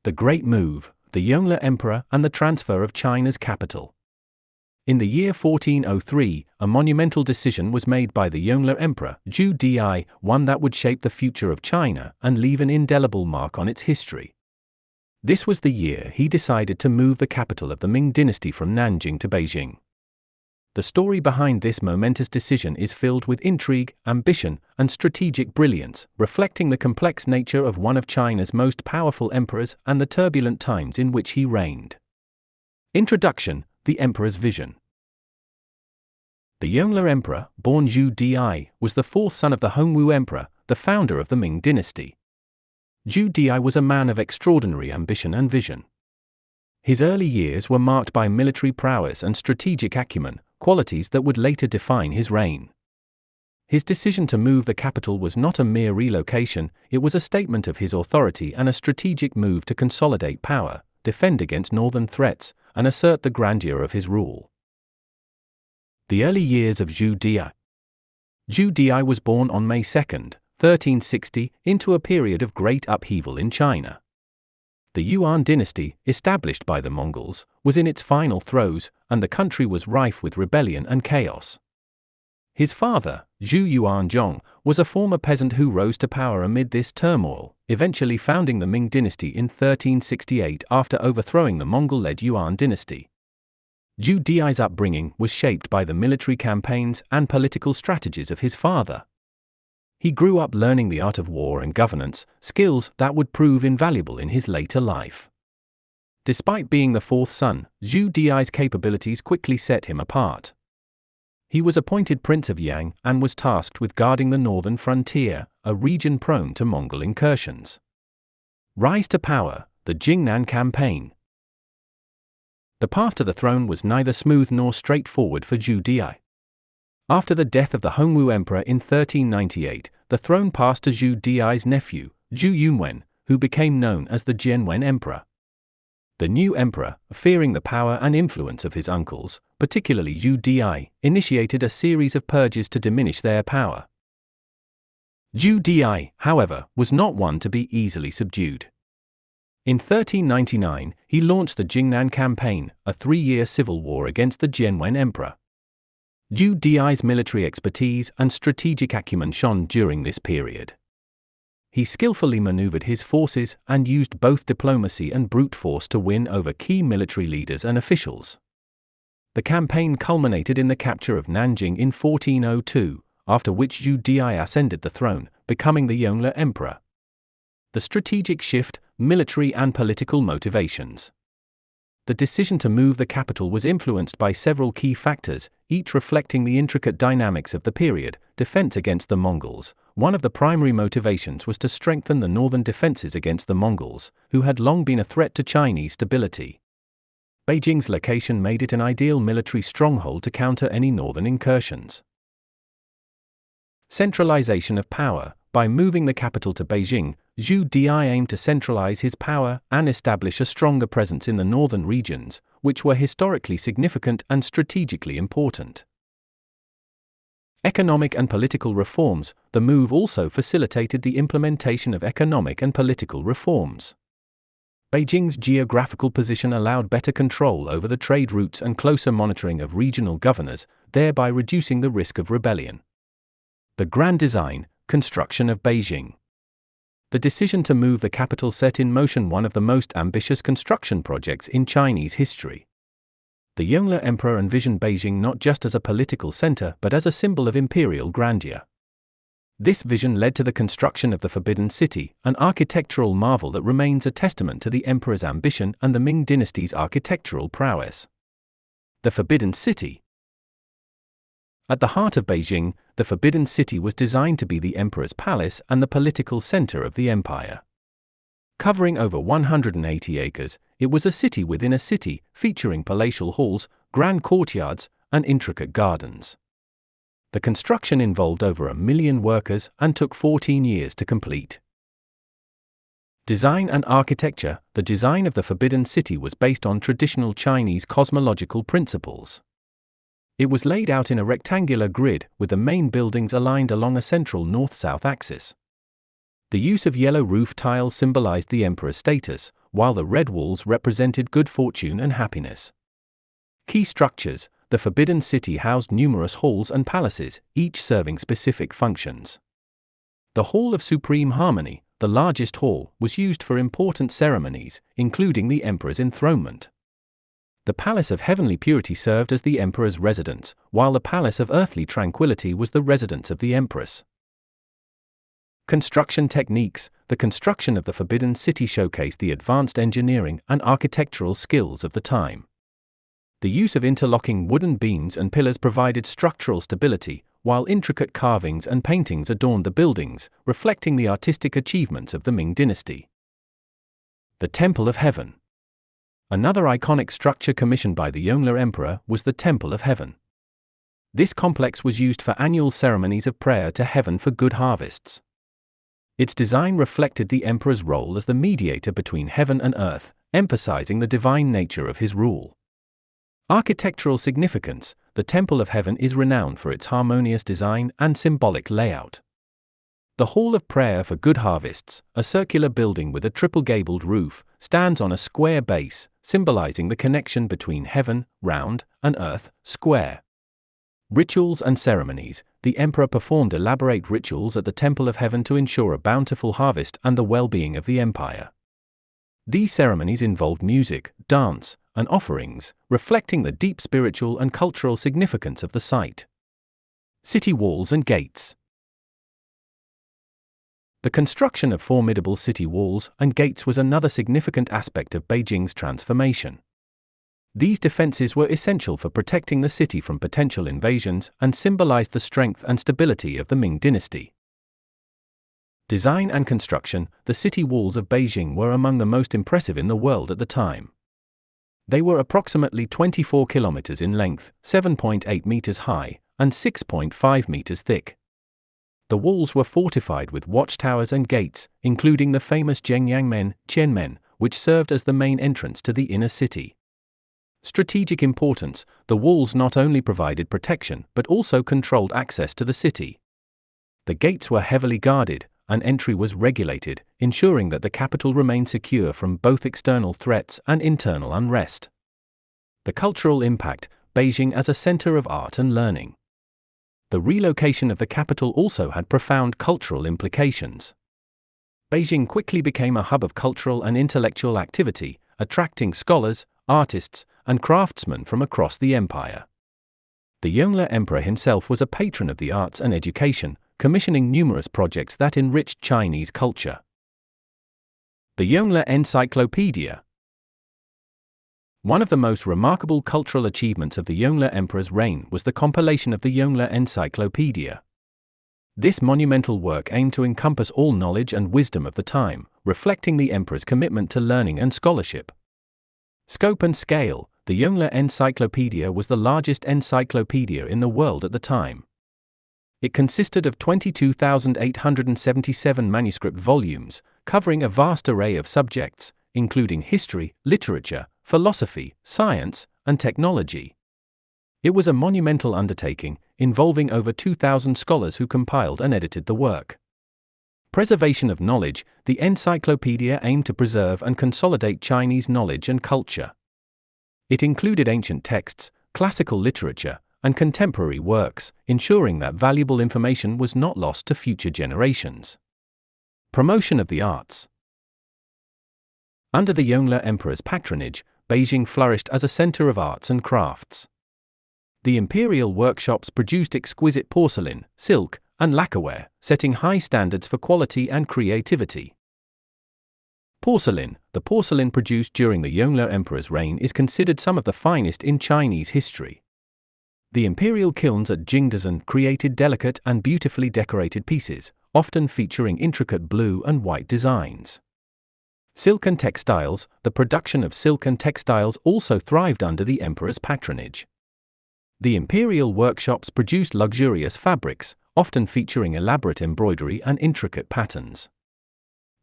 The Great Move, the Yongle Emperor and the transfer of China's capital. In the year 1403, a monumental decision was made by the Yongle Emperor, Zhu Di, one that would shape the future of China and leave an indelible mark on its history. This was the year he decided to move the capital of the Ming dynasty from Nanjing to Beijing. The story behind this momentous decision is filled with intrigue, ambition, and strategic brilliance, reflecting the complex nature of one of China's most powerful emperors and the turbulent times in which he reigned. Introduction: The Emperor's Vision. The Yongle Emperor, born Zhu Di, was the fourth son of the Yongle Emperor, the founder of the Ming dynasty. Zhu Di was a man of extraordinary ambition and vision. His early years were marked by military prowess and strategic acumen, qualities that would later define his reign. His decision to move the capital was not a mere relocation, it was a statement of his authority and a strategic move to consolidate power, defend against northern threats, and assert the grandeur of his rule. The early years of Zhu Di. Zhu Di was born on May 2, 1360, into a period of great upheaval in China. The Yuan dynasty, established by the Mongols, was in its final throes, and the country was rife with rebellion and chaos. His father, Zhu Yuanzhong, was a former peasant who rose to power amid this turmoil, eventually founding the Ming dynasty in 1368 after overthrowing the Mongol-led Yuan dynasty. Zhu Di's upbringing was shaped by the military campaigns and political strategies of his father. He grew up learning the art of war and governance, skills that would prove invaluable in his later life. Despite being the fourth son, Zhu Di's capabilities quickly set him apart. He was appointed Prince of Yang and was tasked with guarding the northern frontier, a region prone to Mongol incursions. Rise to power: the Jingnan Campaign. The path to the throne was neither smooth nor straightforward for Zhu Di. After the death of the Yongle Emperor in 1398, the throne passed to Zhu Di's nephew, Zhu Yunwen, who became known as the Yongle Emperor. The new emperor, fearing the power and influence of his uncles, particularly Zhu Di, initiated a series of purges to diminish their power. Zhu Di, however, was not one to be easily subdued. In 1399, he launched the Jingnan Campaign, a 3-year civil war against the Yongle Emperor. Zhu Di's military expertise and strategic acumen shone during this period. He skillfully maneuvered his forces and used both diplomacy and brute force to win over key military leaders and officials. The campaign culminated in the capture of Nanjing in 1402, after which Zhu Di ascended the throne, becoming the Yongle Emperor. The strategic shift, military and political motivations. The decision to move the capital was influenced by several key factors, each reflecting the intricate dynamics of the period. Defense against the Mongols. One of the primary motivations was to strengthen the northern defenses against the Mongols, who had long been a threat to Chinese stability. Beijing's location made it an ideal military stronghold to counter any northern incursions. Centralization of power. By moving the capital to Beijing, Zhu Di aimed to centralize his power and establish a stronger presence in the northern regions, which were historically significant and strategically important. Economic and political reforms. The move also facilitated the implementation of economic and political reforms. Beijing's geographical position allowed better control over the trade routes and closer monitoring of regional governors, thereby reducing the risk of rebellion. The grand design, construction of Beijing. The decision to move the capital set in motion one of the most ambitious construction projects in Chinese history. The Yongle Emperor envisioned Beijing not just as a political center but as a symbol of imperial grandeur. This vision led to the construction of the Forbidden City, an architectural marvel that remains a testament to the emperor's ambition and the Ming dynasty's architectural prowess. The Forbidden City. At the heart of Beijing, the Forbidden City was designed to be the emperor's palace and the political center of the empire. Covering over 180 acres, it was a city within a city, featuring palatial halls, grand courtyards, and intricate gardens. The construction involved over 1 million workers and took 14 years to complete. Design and architecture. The design of the Forbidden City was based on traditional Chinese cosmological principles. It was laid out in a rectangular grid, with the main buildings aligned along a central north-south axis. The use of yellow roof tiles symbolized the emperor's status, while the red walls represented good fortune and happiness. Key structures: the Forbidden City housed numerous halls and palaces, each serving specific functions. The Hall of Supreme Harmony, the largest hall, was used for important ceremonies, including the emperor's enthronement. The Palace of Heavenly Purity served as the emperor's residence, while the Palace of Earthly Tranquility was the residence of the empress. Construction techniques: the construction of the Forbidden City showcased the advanced engineering and architectural skills of the time. The use of interlocking wooden beams and pillars provided structural stability, while intricate carvings and paintings adorned the buildings, reflecting the artistic achievements of the Ming dynasty. The Temple of Heaven. Another iconic structure commissioned by the Yongle Emperor was the Temple of Heaven. This complex was used for annual ceremonies of prayer to heaven for good harvests. Its design reflected the emperor's role as the mediator between heaven and earth, emphasizing the divine nature of his rule. Architectural significance: the Temple of Heaven is renowned for its harmonious design and symbolic layout. The Hall of Prayer for Good Harvests, a circular building with a triple-gabled roof, stands on a square base, symbolizing the connection between heaven, round, and earth, square. Rituals and ceremonies: the emperor performed elaborate rituals at the Temple of Heaven to ensure a bountiful harvest and the well-being of the empire. These ceremonies involved music, dance, and offerings, reflecting the deep spiritual and cultural significance of the site. City walls and gates. The construction of formidable city walls and gates was another significant aspect of Beijing's transformation. These defenses were essential for protecting the city from potential invasions and symbolized the strength and stability of the Ming dynasty. Design and construction: the city walls of Beijing were among the most impressive in the world at the time. They were approximately 24 kilometers in length, 7.8 meters high, and 6.5 meters thick. The walls were fortified with watchtowers and gates, including the famous Tianmen, which served as the main entrance to the inner city. Strategic importance: the walls not only provided protection but also controlled access to the city. The gates were heavily guarded, and entry was regulated, ensuring that the capital remained secure from both external threats and internal unrest. The cultural impact: Beijing as a center of art and learning. The relocation of the capital also had profound cultural implications. Beijing quickly became a hub of cultural and intellectual activity, attracting scholars, artists, and craftsmen from across the empire. The Yongle Emperor himself was a patron of the arts and education, commissioning numerous projects that enriched Chinese culture. The Yongle Encyclopedia. One of the most remarkable cultural achievements of the Yongle Emperor's reign was the compilation of the Yongle Encyclopedia. This monumental work aimed to encompass all knowledge and wisdom of the time, reflecting the emperor's commitment to learning and scholarship. Scope and scale: the Yongle Encyclopedia was the largest encyclopedia in the world at the time. It consisted of 22,877 manuscript volumes, covering a vast array of subjects, including history, literature, philosophy, science, and technology. It was a monumental undertaking, involving over 2,000 scholars who compiled and edited the work. Preservation of knowledge: the encyclopedia aimed to preserve and consolidate Chinese knowledge and culture. It included ancient texts, classical literature, and contemporary works, ensuring that valuable information was not lost to future generations. Promotion of the arts. Under the Yongle Emperor's patronage, Beijing flourished as a center of arts and crafts. The imperial workshops produced exquisite porcelain, silk, and lacquerware, setting high standards for quality and creativity. Porcelain: the porcelain produced during the Yongle Emperor's reign is considered some of the finest in Chinese history. The imperial kilns at Jingdezhen created delicate and beautifully decorated pieces, often featuring intricate blue and white designs. Silk and textiles: the production of silk and textiles also thrived under the emperor's patronage. The imperial workshops produced luxurious fabrics, often featuring elaborate embroidery and intricate patterns.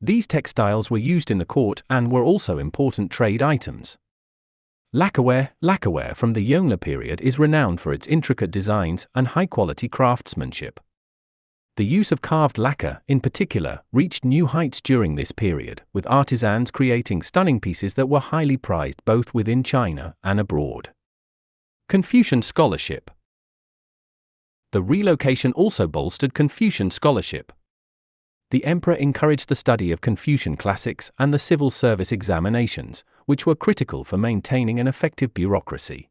These textiles were used in the court and were also important trade items. Lacquerware from the Yongle period is renowned for its intricate designs and high-quality craftsmanship. The use of carved lacquer, in particular, reached new heights during this period, with artisans creating stunning pieces that were highly prized both within China and abroad. Confucian scholarship. The relocation also bolstered Confucian scholarship. The emperor encouraged the study of Confucian classics and the civil service examinations, which were critical for maintaining an effective bureaucracy.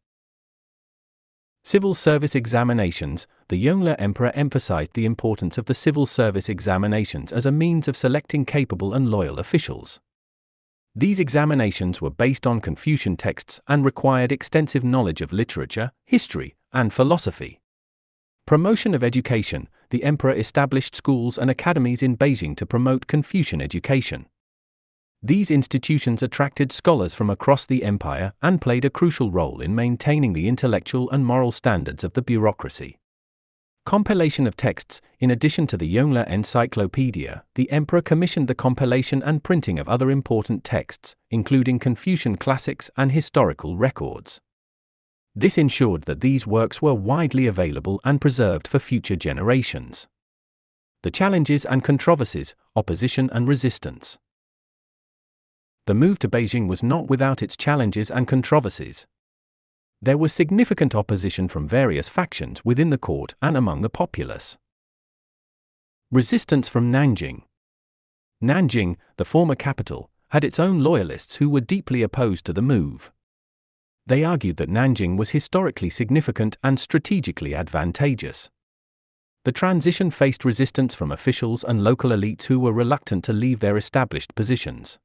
Civil service examinations. The Yongle Emperor emphasized the importance of the civil service examinations as a means of selecting capable and loyal officials. These examinations were based on Confucian texts and required extensive knowledge of literature, history, and philosophy. Promotion of education. The emperor established schools and academies in Beijing to promote Confucian education. These institutions attracted scholars from across the empire and played a crucial role in maintaining the intellectual and moral standards of the bureaucracy. Compilation of texts. In addition to the Yongle Encyclopedia, the emperor commissioned the compilation and printing of other important texts, including Confucian classics and historical records. This ensured that these works were widely available and preserved for future generations. The challenges and controversies, opposition and resistance. The move to Beijing was not without its challenges and controversies. There was significant opposition from various factions within the court and among the populace. Resistance from Nanjing. Nanjing, the former capital, had its own loyalists who were deeply opposed to the move. They argued that Nanjing was historically significant and strategically advantageous. The transition faced resistance from officials and local elites who were reluctant to leave their established positions.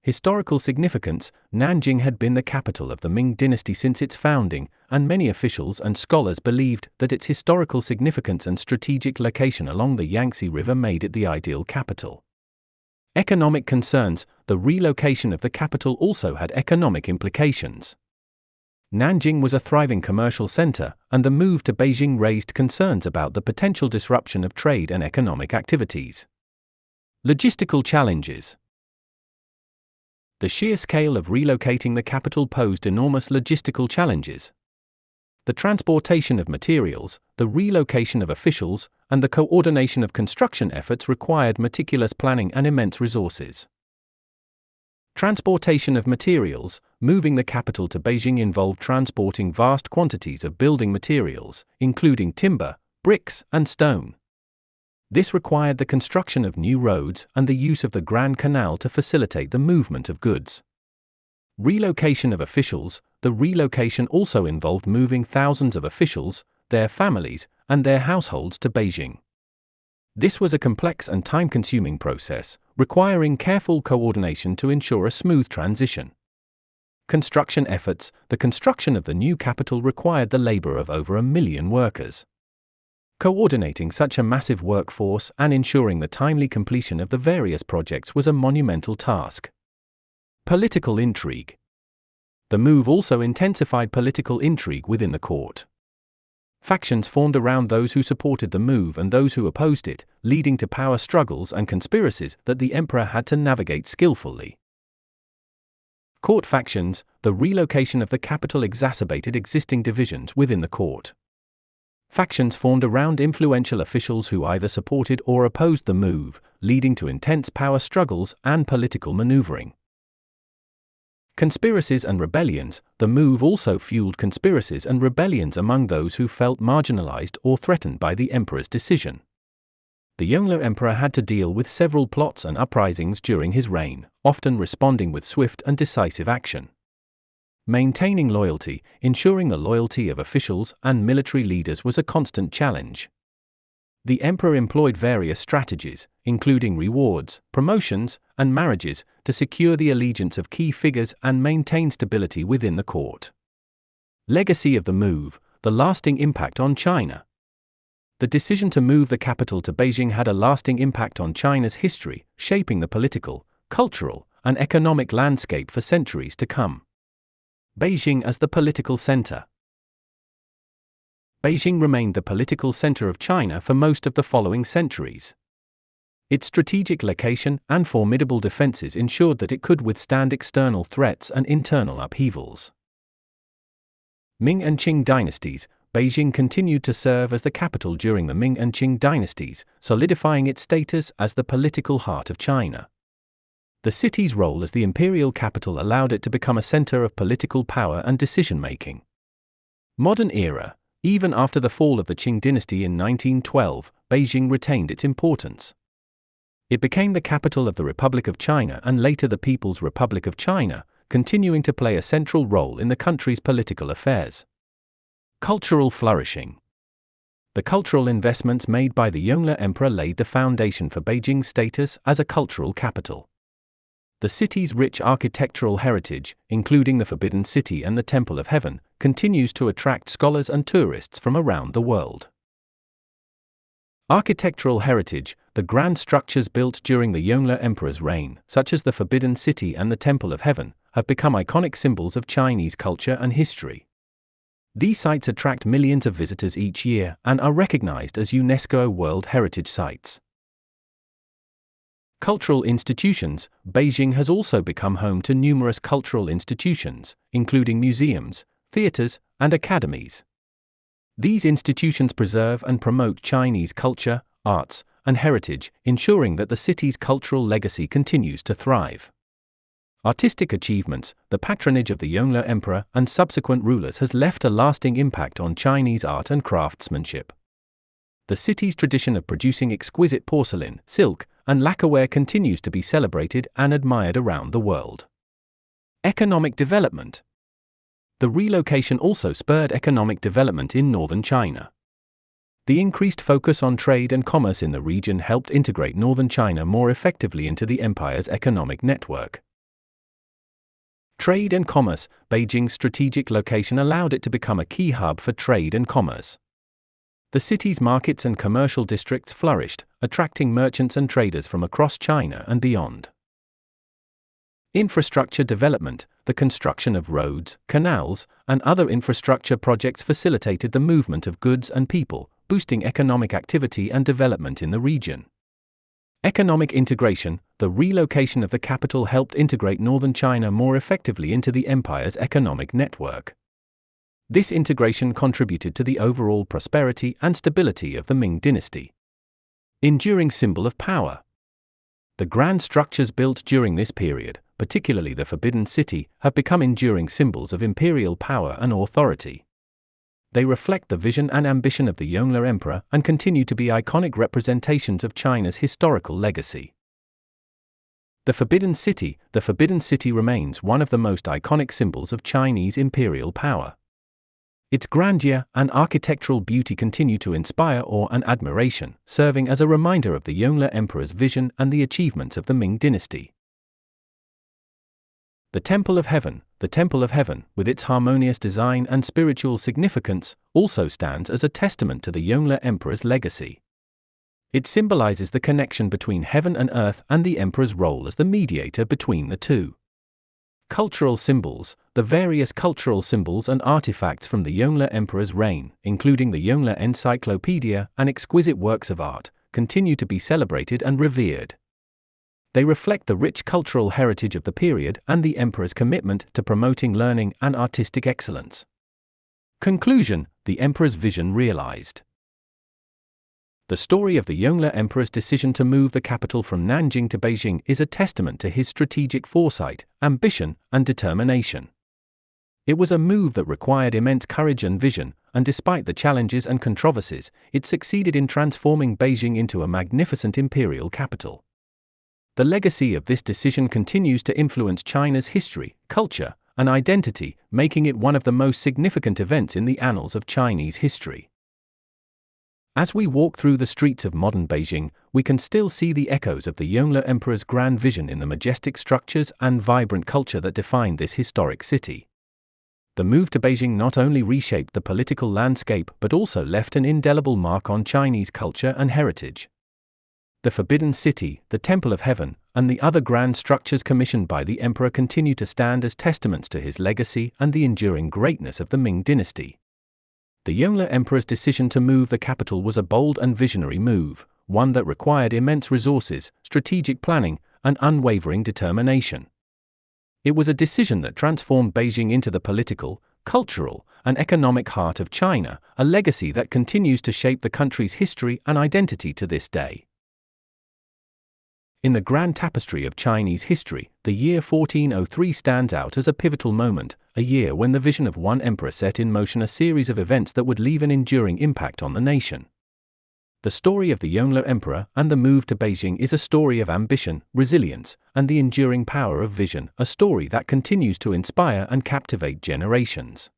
Historical significance. Nanjing had been the capital of the Ming dynasty since its founding, and many officials and scholars believed that its historical significance and strategic location along the Yangtze River made it the ideal capital. Economic concerns. The relocation of the capital also had economic implications. Nanjing was a thriving commercial center, and the move to Beijing raised concerns about the potential disruption of trade and economic activities. Logistical challenges. The sheer scale of relocating the capital posed enormous logistical challenges. The transportation of materials, the relocation of officials, and the coordination of construction efforts required meticulous planning and immense resources. Transportation of materials. Moving the capital to Beijing involved transporting vast quantities of building materials, including timber, bricks, and stone. This required the construction of new roads and the use of the Grand Canal to facilitate the movement of goods. Relocation of officials. The relocation also involved moving thousands of officials, their families, and their households to Beijing. This was a complex and time-consuming process, requiring careful coordination to ensure a smooth transition. Construction efforts. The construction of the new capital required the labor of over 1 million workers. Coordinating such a massive workforce and ensuring the timely completion of the various projects was a monumental task. Political intrigue. The move also intensified political intrigue within the court. Factions formed around those who supported the move and those who opposed it, leading to power struggles and conspiracies that the emperor had to navigate skillfully. Court factions. The relocation of the capital exacerbated existing divisions within the court. Factions formed around influential officials who either supported or opposed the move, leading to intense power struggles and political maneuvering. Conspiracies and rebellions. The move also fueled conspiracies and rebellions among those who felt marginalized or threatened by the emperor's decision. The Yongle Emperor had to deal with several plots and uprisings during his reign, often responding with swift and decisive action. Maintaining loyalty. Ensuring the loyalty of officials and military leaders was a constant challenge. The emperor employed various strategies, including rewards, promotions, and marriages, to secure the allegiance of key figures and maintain stability within the court. Legacy of the move. The lasting impact on China. The decision to move the capital to Beijing had a lasting impact on China's history, shaping the political, cultural, and economic landscape for centuries to come. Beijing as the political center. Beijing remained the political center of China for most of the following centuries. Its strategic location and formidable defenses ensured that it could withstand external threats and internal upheavals. Ming and Qing dynasties. Beijing continued to serve as the capital during the Ming and Qing dynasties, solidifying its status as the political heart of China. The city's role as the imperial capital allowed it to become a center of political power and decision-making. Modern era. Even after the fall of the Qing dynasty in 1912, Beijing retained its importance. It became the capital of the Republic of China and later the People's Republic of China, continuing to play a central role in the country's political affairs. Cultural flourishing. The cultural investments made by the Yongle Emperor laid the foundation for Beijing's status as a cultural capital. The city's rich architectural heritage, including the Forbidden City and the Temple of Heaven, continues to attract scholars and tourists from around the world. Architectural heritage. The grand structures built during the Yongle Emperor's reign, such as the Forbidden City and the Temple of Heaven, have become iconic symbols of Chinese culture and history. These sites attract millions of visitors each year and are recognized as UNESCO World Heritage Sites. Cultural institutions. Beijing has also become home to numerous cultural institutions, including museums, theaters, and academies. These institutions preserve and promote Chinese culture, arts, and heritage, ensuring that the city's cultural legacy continues to thrive. Artistic achievements. The patronage of the Yongle Emperor and subsequent rulers has left a lasting impact on Chinese art and craftsmanship. The city's tradition of producing exquisite porcelain, silk, and lacquerware continues to be celebrated and admired around the world. Economic development. The relocation also spurred economic development in northern China. The increased focus on trade and commerce in the region helped integrate northern China more effectively into the empire's economic network. Trade and commerce. Beijing's strategic location allowed it to become a key hub for trade and commerce. The city's markets and commercial districts flourished, attracting merchants and traders from across China and beyond. Infrastructure development. The construction of roads, canals, and other infrastructure projects facilitated the movement of goods and people, boosting economic activity and development in the region. Economic integration. The relocation of the capital helped integrate northern China more effectively into the empire's economic network. This integration contributed to the overall prosperity and stability of the Ming dynasty. Enduring symbol of power. The grand structures built during this period, particularly the Forbidden City, have become enduring symbols of imperial power and authority. They reflect the vision and ambition of the Yongle Emperor and continue to be iconic representations of China's historical legacy. The Forbidden City. The Forbidden City remains one of the most iconic symbols of Chinese imperial power. Its grandeur and architectural beauty continue to inspire awe and admiration, serving as a reminder of the Yongle Emperor's vision and the achievements of the Ming dynasty. The Temple of Heaven. The Temple of Heaven, with its harmonious design and spiritual significance, also stands as a testament to the Yongle Emperor's legacy. It symbolizes the connection between heaven and earth and the emperor's role as the mediator between the two. Cultural symbols. The various cultural symbols and artifacts from the Yongle Emperor's reign, including the Yongle Encyclopedia and exquisite works of art, continue to be celebrated and revered. They reflect the rich cultural heritage of the period and the emperor's commitment to promoting learning and artistic excellence. Conclusion. The emperor's vision realized. The story of the Yongle Emperor's decision to move the capital from Nanjing to Beijing is a testament to his strategic foresight, ambition, and determination. It was a move that required immense courage and vision, and despite the challenges and controversies, it succeeded in transforming Beijing into a magnificent imperial capital. The legacy of this decision continues to influence China's history, culture, and identity, making it one of the most significant events in the annals of Chinese history. As we walk through the streets of modern Beijing, we can still see the echoes of the Yongle Emperor's grand vision in the majestic structures and vibrant culture that defined this historic city. The move to Beijing not only reshaped the political landscape but also left an indelible mark on Chinese culture and heritage. The Forbidden City, the Temple of Heaven, and the other grand structures commissioned by the emperor continue to stand as testaments to his legacy and the enduring greatness of the Ming dynasty. The Yongle Emperor's decision to move the capital was a bold and visionary move, one that required immense resources, strategic planning, and unwavering determination. It was a decision that transformed Beijing into the political, cultural, and economic heart of China, a legacy that continues to shape the country's history and identity to this day. In the grand tapestry of Chinese history, the year 1403 stands out as a pivotal moment, a year when the vision of one emperor set in motion a series of events that would leave an enduring impact on the nation. The story of the Yongle Emperor and the move to Beijing is a story of ambition, resilience, and the enduring power of vision, a story that continues to inspire and captivate generations.